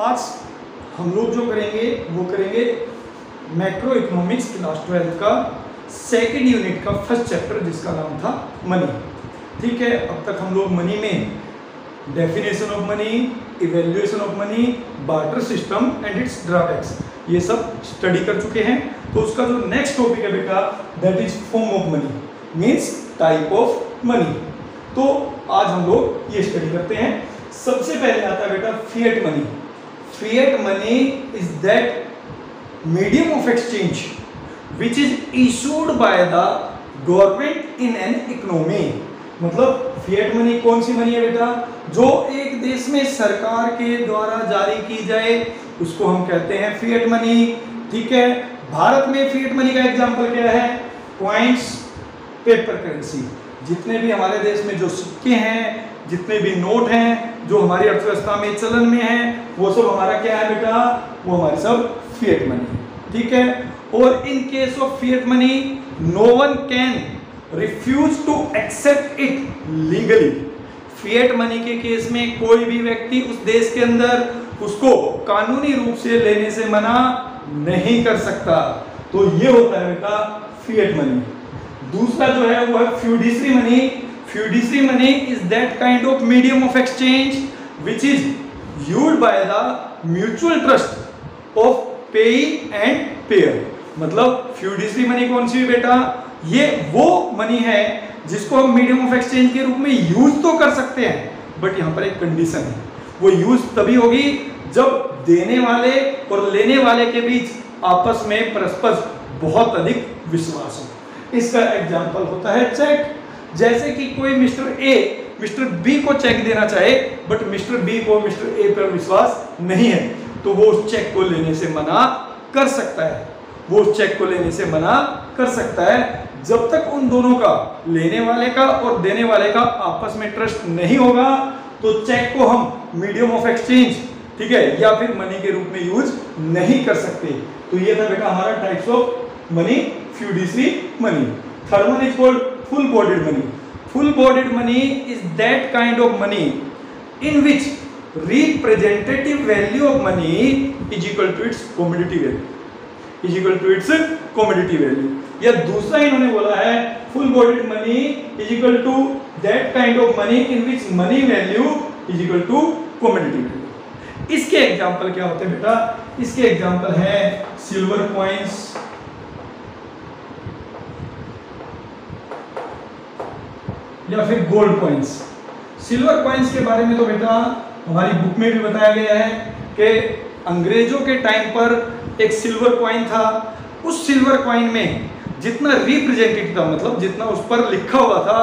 आज हम लोग जो करेंगे वो करेंगे मैक्रो इकोनॉमिक्स क्लास 12 का सेकेंड यूनिट का फर्स्ट चैप्टर जिसका नाम था मनी। ठीक है, अब तक हम लोग मनी में definition of money, evaluation of money, barter system and it's drawbacks ये सब स्टडी कर चुके हैं। तो उसका जो नेक्स्ट टॉपिक है बेटा that is form of money, means type of money. तो आज हम लोग ये स्टडी करते हैं। सबसे पहले आता है बेटा fiat money. Fiat money is that medium of exchange which is issued by the government in an economy. मतलब फिएट मनी कौन सी मनी है बेटा? जो एक देश में सरकार के द्वारा जारी की जाए उसको हम कहते हैं फिएट मनी। ठीक है, भारत में फिएट मनी का एग्जांपल क्या है? Coins, paper currency. जितने भी हमारे देश में जो सिक्के हैं, जितने भी नोट हैं जो हमारी अर्थव्यवस्था में चलन में हैं, वो सब हमारा क्या है बेटा? वो हमारे सब फिएट मनी। ठीक है, और in case of fiat money no one can refuse to accept it legally. Fiat money के केस में कोई भी व्यक्ति उस देश के अंदर उसको कानूनी रूप से लेने से मना नहीं कर सकता। तो ये होता है बेटा फिएट मनी। दूसरा जो है वो है fiduciary money. Fiduciary money is that kind of medium of exchange which is used by the mutual trust of पेई एंड पेयर। मतलब फ्यूडिशरी मनी कौन सी है बेटा? ये वो मनी है जिसको हम मीडियम ऑफ एक्सचेंज के रूप में यूज तो कर सकते हैं, बट यहाँ पर एक कंडीशन है, वो यूज तभी होगी जब देने वाले और लेने वाले के बीच आपस में परस्पर बहुत अधिक विश्वास हो। इसका एग्जाम्पल होता है चेक। जैसे कि कोई मिस्टर ए मिस्टर बी को चेक देना चाहे, बट मिस्टर बी को मिस्टर ए पर विश्वास नहीं है, तो वो उस चेक को लेने से मना कर सकता है। वो उस चेक को लेने से मना कर सकता है जब तक उन दोनों का, लेने वाले का और देने वाले का आपस में ट्रस्ट नहीं होगा। तो चेक को हम मीडियम ऑफ एक्सचेंज, ठीक है, या फिर मनी के रूप में यूज नहीं कर सकते। तो ये था बेटा हमारा types of money, fiduciary money. Third one is called full bodied money. Full bodied money is that kind of money in which representative value of money is equal to its commodity value, is equal to its commodity value. या दूसरा इन्होंने बोला है full bodied money is equal to that kind of money in which money value is equal to commodity value. इसके example क्या होते हैं बेटा? इसके एग्जांपल है सिल्वर कॉइन्स, या फिर गोल्ड कॉइन्स। सिल्वर कॉइन्स के बारे में तो बेटा हमारी बुक में भी बताया गया है कि अंग्रेजों के टाइम पर एक सिल्वर कॉइन था। उस सिल्वर कॉइन में जितना रिप्रेजेंटेटिव था, मतलब जितना उस पर लिखा हुआ था,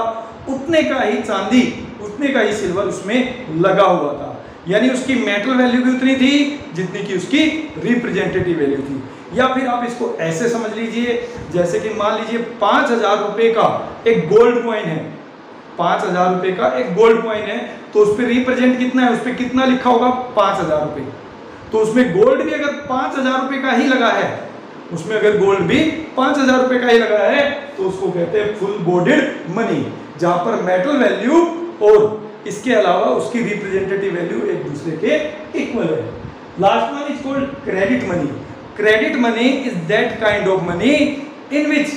उतने का ही चांदी, उतने का ही सिल्वर उसमें लगा हुआ था। यानी उसकी मेटल वैल्यू भी उतनी थी जितनी की उसकी रिप्रेजेंटेटिव वैल्यू थी। या फिर आप इसको ऐसे समझ लीजिए, जैसे कि मान लीजिए 5000 रुपए का एक गोल्ड कॉइन है, 5000 रुपए का एक गोल्ड कॉइन है, तो उस पर रिप्रेजेंट कितना है, उस पर कितना लिखा होगा? 5000 रुपए। तो उसमें गोल्ड भी अगर 5000 रुपए का ही लगा है, उसमें अगर गोल्ड भी 5000 रुपए का ही लगा है, तो उसको कहते हैं फुल बॉडीड मनी, जहां पर मेटल वैल्यू और इसके अलावा उसकी रिप्रेजेंटेटिव वैल्यू एक दूसरे के इक्वल है। Last one is called credit money. Credit money is that kind of money in which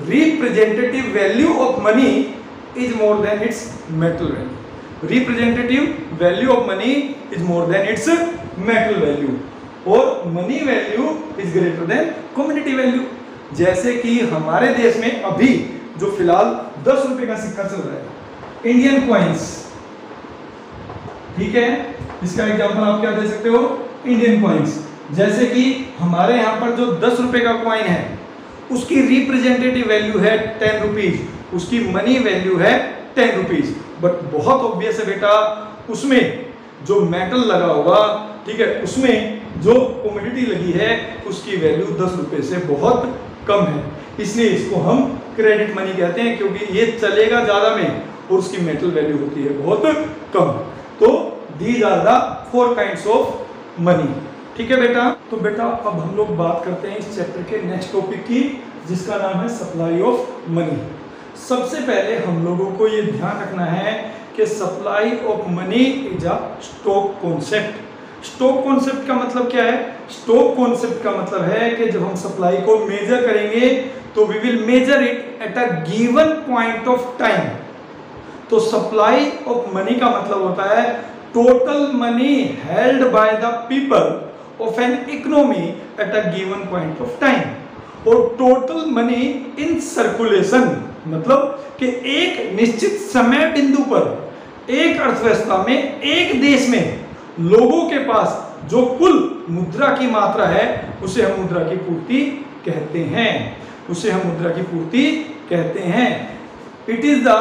representative value of money is more than its metal value. Representative value of money is more than its metal value, और money value is greater than commodity value. जैसे कि हमारे देश में अभी जो फिलहाल 10 रुपए का सिक्का चल रहा है, इंडियन कॉइन्स, ठीक है, इसका एग्जांपल आप क्या दे सकते हो? Indian coins. जैसे कि हमारे यहाँ पर जो 10 रुपए का कॉइन है, उसकी रिप्रेजेंटेटिव वैल्यू है 10 रुपीज, उसकी मनी वैल्यू है 10 रुपीज। बट बहुत ऑब्वियस है बेटा, उसमें जो मेटल लगा होगा, ठीक है, उसमें जो कमोडिटी लगी है, उसकी वैल्यू 10 रुपए से बहुत कम है। इसलिए इसको हम क्रेडिट मनी कहते हैं, क्योंकि ये चलेगा ज्यादा में और उसकी मेटल वैल्यू होती है बहुत कम। तो these are the 4 kinds of money. ठीक है बेटा। तो बेटा अब हम लोग बात करते हैं इस चैप्टर के नेक्स्ट टॉपिक की, जिसका नाम है सप्लाई ऑफ मनी। सबसे पहले हम लोगों को ये ध्यान रखना है कि supply of money is a stock concept. Stock concept का मतलब क्या है? स्टॉक कॉन्सेप्ट का मतलब है कि जब हम सप्लाई को मेजर करेंगे तो we will measure it at a given point of time. तो सप्लाई ऑफ मनी का मतलब होता है total money held by the people of an economy at a given point of time. और टोटल मनी इन सर्कुलेशन मतलब कि एक निश्चित समय बिंदु पर एक अर्थव्यवस्था में, एक देश में लोगों के पास जो कुल मुद्रा की मात्रा है उसे हम मुद्रा की पूर्ति कहते हैं, उसे हम मुद्रा की पूर्ति कहते हैं। It is the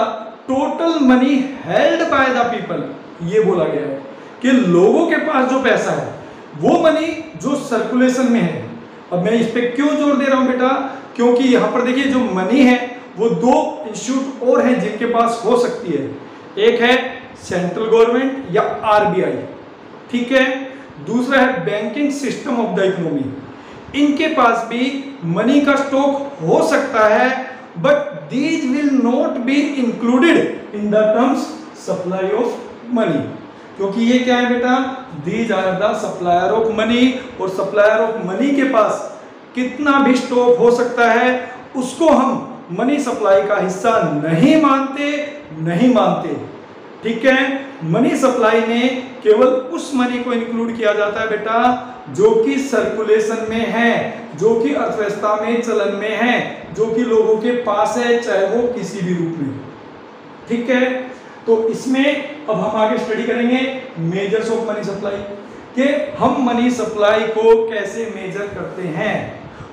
total money held by the people. ये बोला गया है कि लोगों के पास जो पैसा है वो मनी जो सर्कुलेशन में है। अब मैं इस पे क्यों जोर दे रहा हूं बेटा? क्योंकि यहां पर देखिए जो मनी है वो दो इंस्टीट्यूट और हैं जिनके पास हो सकती है। एक है सेंट्रल गवर्नमेंट या आरबीआई, ठीक है। दूसरा है banking system of the economy. इनके पास भी मनी का स्टॉक हो सकता है, but these will not be included in the terms supply of money. क्योंकि ये क्या है बेटा? These are the supplier of money. और सप्लायर ऑफ मनी के पास कितना भी स्टॉक हो सकता है उसको हम मनी सप्लाई का हिस्सा नहीं मानते, ठीक है। मनी सप्लाई में केवल उस मनी को इंक्लूड किया जाता है बेटा जो कि सर्कुलेशन में है, जो कि अर्थव्यवस्था में चलन में है, जो कि लोगों के पास है, चाहे वो किसी भी रूप में, ठीक है। तो इसमें अब हम आगे स्टडी करेंगे मेजर्स ऑफ मनी सप्लाई, कि हम मनी सप्लाई को कैसे मेजर करते हैं।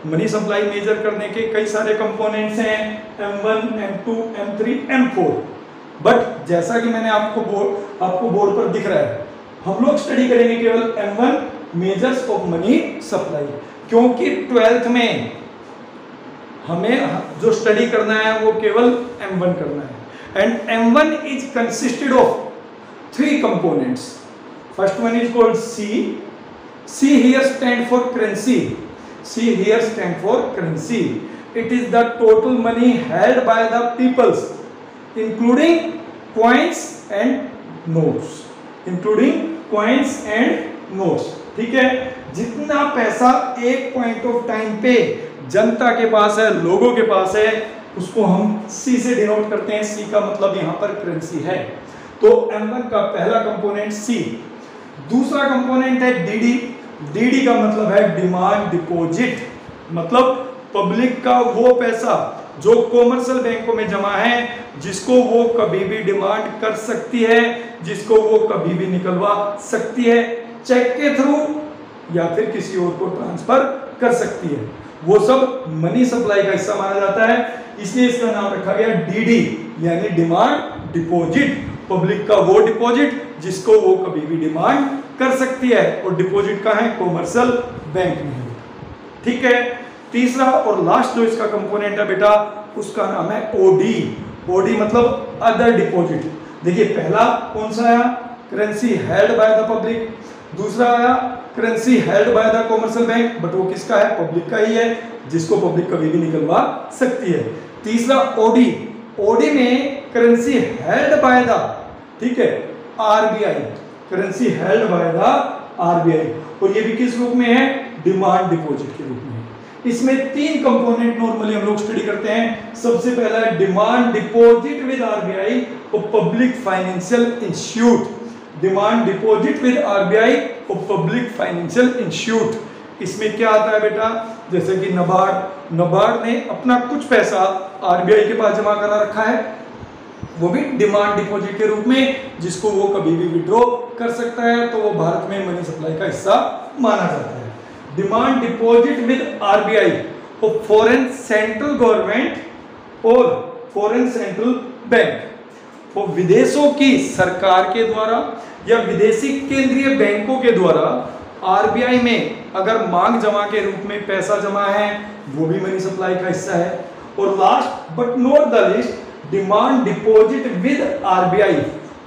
मनी सप्लाई मेजर करने के कई सारे कंपोनेंट्स हैं, M1, M2, M3, M4। But जैसा कि मैंने आपको बोर्ड पर दिख रहा है, हम लोग स्टडी करेंगे केवल M1 measures of money supply, क्योंकि 12th में हमें जो स्टडी करना है वो केवल M1 करना है। And M1 is consisted of 3 components. First one is called C here stand for currency. C here stand for currency. It is the total money held by the peoples, including coins and notes. ठीक है। जितना पैसा एक point of time पे जनता के पास है, लोगों के पास है, उसको हम C से डिनोट करते हैं। C का मतलब यहाँ पर करेंसी है। तो M1 का पहला कंपोनेंट C। दूसरा कंपोनेंट है DD का मतलब है डिमांड डिपॉजिट, मतलब पब्लिक का वो पैसा जो कॉमर्शियल बैंकों में जमा है, जिसको वो कभी भी डिमांड कर सकती है, जिसको वो कभी भी निकलवा सकती है, चेक के थ्रू या फिर किसी और को ट्रांसफर कर सकती है। वो सब मनी सप्लाई का हिस्सा माना जाता है, इसलिए इसका नाम रखा गया DD, यानी डिमांड डिपॉजिट। पब्लिक का वो डिपॉजिट जिसको वो कभी भी डिमांड कर सकती है, और डिपॉजिट का है कॉमर्शियल बैंक में, ठीक है। तीसरा और लास्ट जो इसका कंपोनेंट है बेटा, उसका नाम है OD मतलब अदर डिपॉजिट। देखिए पहला कौन सा आया? Currency held by the public. दूसरा आया currency held by the commercial bank, but वो किसका है? पब्लिक का ही है, जिसको पब्लिक कभी भी निकलवा सकती है। तीसरा OD में करेंसी हेल्ड बाय द, ठीक है, RBI, currency held by the RBI, और ये भी किस रूप में है? डिमांड डिपॉजिट के रूप में। इसमें 3 कंपोनेंट नॉर्मली हम लोग स्टडी करते हैं। सबसे पहला है डिमांड डिपॉजिट विद RBI और public financial institute. Demand deposit with RBI और पब्लिक फाइनेंशियल इंस्टीट्यूट। इसमें क्या आता है बेटा? जैसे कि नबार्ड ने अपना कुछ पैसा RBI के पास जमा करा रखा है, वो भी डिमांड डिपॉजिट के रूप में, जिसको वो कभी भी विड्रॉ कर सकता है, तो वो भारत में मनी सप्लाई का हिस्सा माना जाता है। डिमांड डिपॉजिट विद RBI और फॉरेन सेंट्रल गवर्नमेंट और फॉरेन सेंट्रल बैंक, वो विदेशों की सरकार के द्वारा या विदेशी केंद्रीय बैंकों के द्वारा RBI में अगर मांग जमा के रूप में पैसा जमा है, वो भी मनी सप्लाई का हिस्सा है। और last but not the list, demand deposit with RBI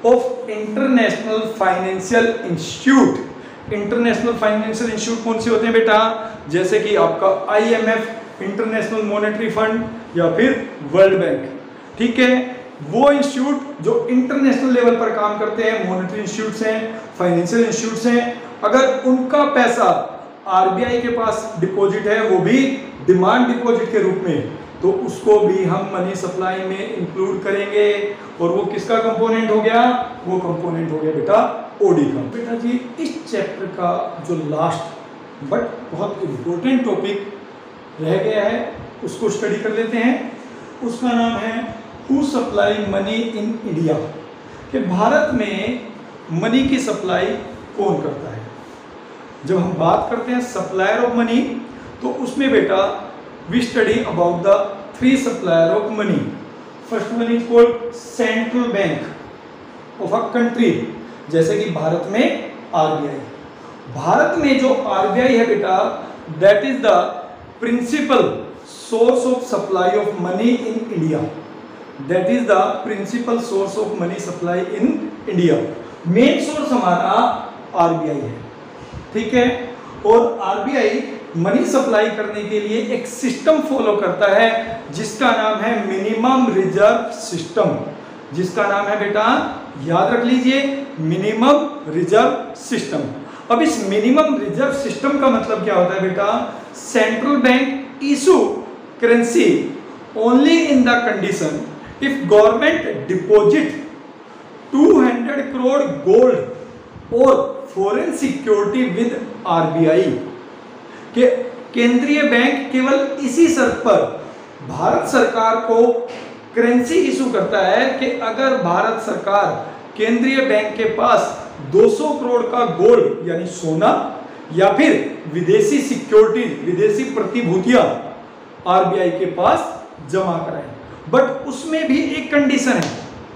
of international financial institute. International financial institute कौन से होते हैं बेटा? जैसे कि आपका IMF, इंटरनेशनल मॉनेटरी फंड, या फिर वर्ल्ड बैंक, ठीक है। वो इंस्टीट्यूट जो इंटरनेशनल लेवल पर काम करते हैं, मॉनेटरी इंस्टीट्यूट्स हैं, फाइनेंशियल इंस्टीट्यूट्स हैं, अगर उनका पैसा आरबीआई के पास डिपॉजिट है, वो भी डिमांड डिपॉजिट के रूप में, तो उसको भी हम मनी सप्लाई में इंक्लूड करेंगे। और वो किसका कंपोनेंट हो गया? वो कंपोनेंट हो गया बेटा ओडी का। बेटा जी इस चैप्टर का जो लास्ट बट बहुत इंपॉर्टेंट टॉपिक रह गया है उसको स्टडी कर लेते हैं। उसका नाम है who supply money in India, कि भारत में मनी की सप्लाई कौन करता है। जब हम बात करते हैं सप्लायर ऑफ मनी, तो उसमें बेटा we study about the three supplier of money. First one is called central bank of a country, जैसे कि भारत में आरबीआई। भारत में जो आरबीआई है बेटा, that is the principal source of supply of money in India. That is the principal source of money supply in India. Main source हमारा RBI है, ठीक है। और आरबीआई मनी सप्लाई करने के लिए एक सिस्टम फॉलो करता है जिसका नाम है मिनिमम रिजर्व सिस्टम। जिसका नाम है बेटा, याद रख लीजिए, मिनिमम रिजर्व सिस्टम। अब इस मिनिमम रिजर्व सिस्टम का मतलब क्या होता है बेटा? Central bank issue currency only in the condition if government deposit 200 crore gold और फॉरेन सिक्योरिटी विद आरबीआई। कि केंद्रीय बैंक केवल इसी शर्त पर भारत सरकार को करेंसी इशू करता है कि अगर भारत सरकार केंद्रीय बैंक के पास 200 करोड़ का गोल्ड यानी सोना या फिर विदेशी सिक्योरिटी, विदेशी प्रतिभूतियां आरबीआई के पास जमा कराए। बट उसमें भी एक कंडीशन है।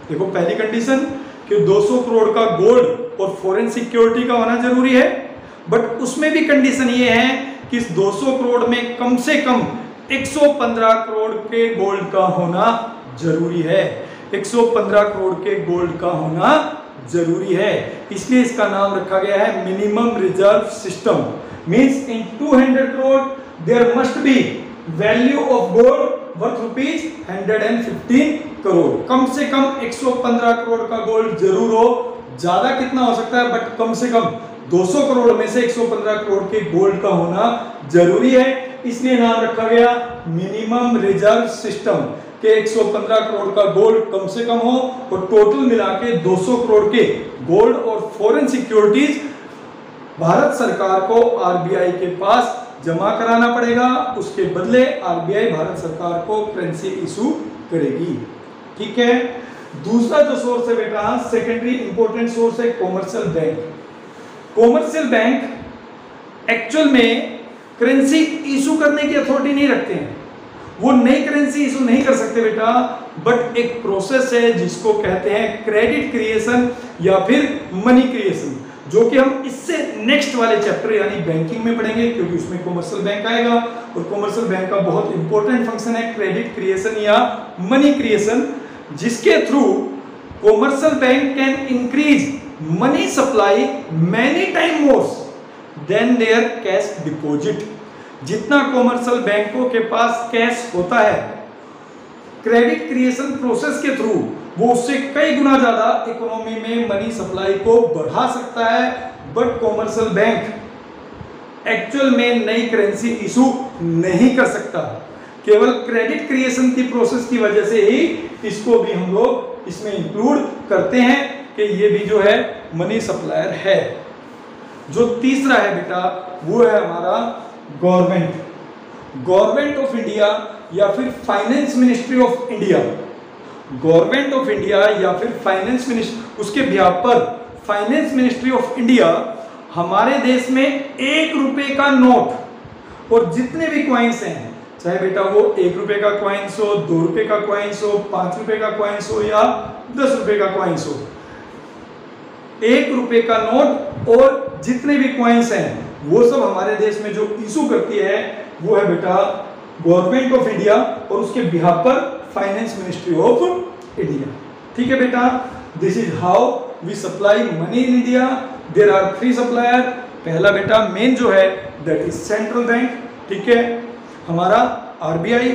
देखो, पहली कंडीशन कि 200 करोड़ का गोल्ड और फॉरेन सिक्योरिटी का होना जरूरी है। बट उसमें भी कंडीशन ये है कि इस 200 करोड़ में कम से कम 115 करोड़ के गोल्ड का होना जरूरी है। 115 करोड़ के गोल्ड का होना जरूरी है, इसलिए इसका नाम रखा गया है minimum reserve system. Means in 200 crore there must be value of gold worth rupees 115 crore. कम से कम 115 करोड़ का गोल्ड जरूर हो। ज्यादा कितना हो सकता है, बट कम से कम 200 करोड़ में से 115 करोड़ के गोल्ड का होना जरूरी है। इसलिए नाम रखा गया मिनिमम रिजर्व सिस्टम के 115 करोड़ का गोल्ड कम से कम हो और टोटल मिला के 200 करोड़ के गोल्ड और फॉरेन सिक्योरिटीज भारत सरकार को आरबीआई के पास जमा कराना पड़ेगा। उसके बदले आरबीआई भारत सरकार को करेंसी इशू करेगी, ठीक है। दूसरा जो सोर्स है बेटा, सेकेंडरी इंपॉर्टेंट सोर्स है commercial bank. Commercial bank actual में करेंसी इशू करने की अथॉरिटी नहीं रखते हैं। वो नई करेंसी इशू नहीं कर सकते बेटा, बट एक प्रोसेस है जिसको कहते हैं क्रेडिट क्रिएशन या फिर मनी क्रिएशन, जो कि हम इससे नेक्स्ट वाले चैप्टर यानी बैंकिंग में पढ़ेंगे, क्योंकि उसमें कॉमर्शियल बैंक आएगा। और कॉमर्शियल बैंक का बहुत इंपॉर्टेंट फंक्शन है क्रेडिट क्रिएशन या मनी क्रिएशन, जिसके through commercial bank can increase money supply many time more than their cash deposit. जितना कॉमर्शियल बैंकों के पास कैश होता है क्रेडिट क्रिएशन प्रोसेस के थ्रू, वो उससे कई गुना ज्यादा इकोनॉमी में मनी सप्लाई को बढ़ा सकता है। बट कॉमर्शियल बैंक एक्चुअल में नई करेंसी इशू नहीं कर सकता। केवल क्रेडिट क्रिएशन की प्रोसेस की वजह से ही इसको भी हम लोग इसमें इंक्लूड करते हैं कि ये भी जो है मनी सप्लायर है। जो तीसरा है बेटा, वो है हमारा गवर्नमेंट ऑफ इंडिया या फिर finance ministry of India. Government of India या फिर फाइनेंस मिनिस्ट्री, उसके बिहाफ पर फाइनेंस मिनिस्ट्री ऑफ इंडिया हमारे देश में 1 रुपए का नोट और जितने भी कॉइन्स हैं, चाहे बेटा वो 1 रुपए का कॉइन्स हो, 2 रुपए का कॉइन्स हो, 5 रुपए का कॉइन्स हो या 10 रुपए का कॉइन्स हो, 1 रुपए का नोट और जितने भी कॉइन्स हैं वो सब हमारे देश में जो इशू करती है वो है बेटा गवर्नमेंट ऑफ इंडिया और उसके बिहाफ पर फाइनेंस मिनिस्ट्री ऑफ इंडिया। ठीक है बेटा, this is how we supply money in India. There are 3 supplier. पहला बेटा मेन जो है दैट इज सेंट्रल बैंक, ठीक है, हमारा आरबीआई।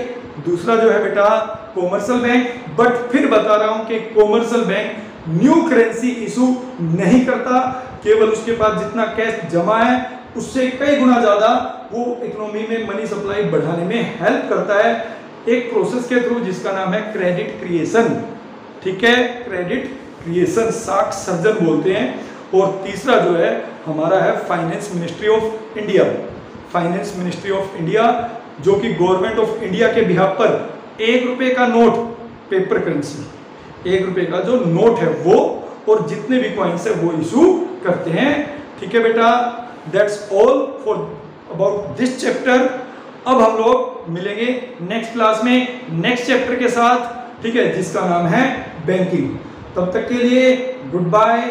दूसरा जो है बेटा कॉमर्शियल बैंक, बट फिर बता रहा हूं कि commercial bank new currency issue नहीं करता, केवल उसके पास जितना कैश जमा है उससे कई गुना ज्यादा वो इकोनॉमी में मनी सप्लाई बढ़ाने में हेल्प करता है एक प्रोसेस के थ्रू जिसका नाम है क्रेडिट क्रिएशन। ठीक है, क्रेडिट क्रिएशन साख सर्जन बोलते हैं। और तीसरा जो है हमारा है finance ministry of India. Finance ministry of India जो कि गवर्नमेंट ऑफ इंडिया के बिहाफ पर 1 रुपए का नोट, पेपर करेंसी, 1 रुपए का जो नोट है वो और जितने भी कॉइन्स है वो इशू करते हैं। ठीक है बेटा, that's all for about this chapter. अब हम लोग मिलेंगे नेक्स्ट क्लास में नेक्स्ट चैप्टर के साथ, ठीक है, जिसका नाम है बैंकिंग। तब तक के लिए गुड बाय।